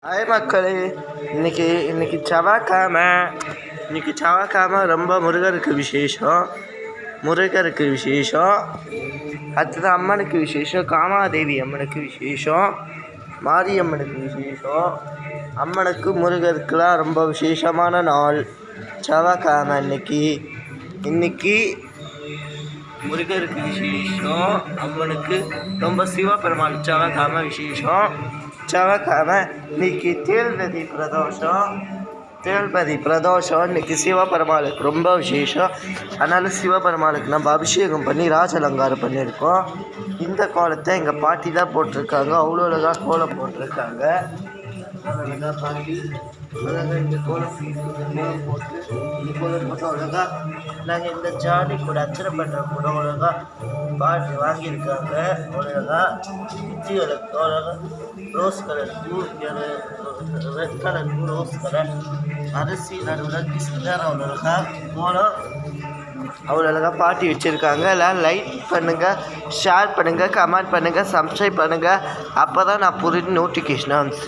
Hi மக்களே, இன்னைக்கு இன்னைக்கு செவ்வாய்க்கிழமை. இன்னைக்கு செவ்வாய்க்கிழமை ரொம்ப முருகருக்கு விசேஷம். அடுத்தது அம்மனுக்கு விசேஷம், காமாதேவி அம்மனுக்கு விசேஷம், மாரியம்மனுக்கு விசேஷம். அம்மனுக்கு முருகருக்குலாம் ரொம்ப விசேஷமான நாள் செவ்வாய்க்கிழமை. இன்னைக்கு முருகருக்கு விசேஷம், அம்மனுக்கு ரொம்ப சிவபெருமான் செவ்வாய்க்கிழமை விசேஷம். செவ்வாய்க்கிழமை இன்னைக்கு தேள்பதி பிரதோஷம். இன்னைக்கு சிவபெருமாளுக்கு ரொம்ப விசேஷம். அதனால் சிவபெருமாளுக்கு நம்ம அபிஷேகம் பண்ணி ராஜ அலங்காரம் பண்ணியிருக்கோம். இந்த கோலத்தை எங்கள் பாட்டி தான் போட்டிருக்காங்க. அவ்வளோ அழகாக கோலம் போட்டிருக்காங்க. பாட்டி அழகாக இந்த கோலம் போட்டு அழகாக நாங்கள் இந்த ஜாடி கூட அர்ச்சனை பண்ணுற கூட அழகாக பாட்டி வாங்கியிருக்காங்க. அழகாக குச்சிகளுக்கு அழகாக ரோஸ் கலர் பூ, ரெட் கலர் பூ, ரோஸ் கலர் அரிசி நடுவில் கிருஷ்ணர் அவ்வளோக்கா கோலம் அவ்வளோ அழகாக பாட்டி வச்சுருக்காங்க. எல்லாம் லைக் பண்ணுங்கள், ஷேர் பண்ணுங்கள், கமெண்ட் பண்ணுங்கள், சப்ஸ்கிரைப் பண்ணுங்கள். அப்போ தான் நான் புரிஞ்சு நோட்டிஃபிகேஷனாக வந்து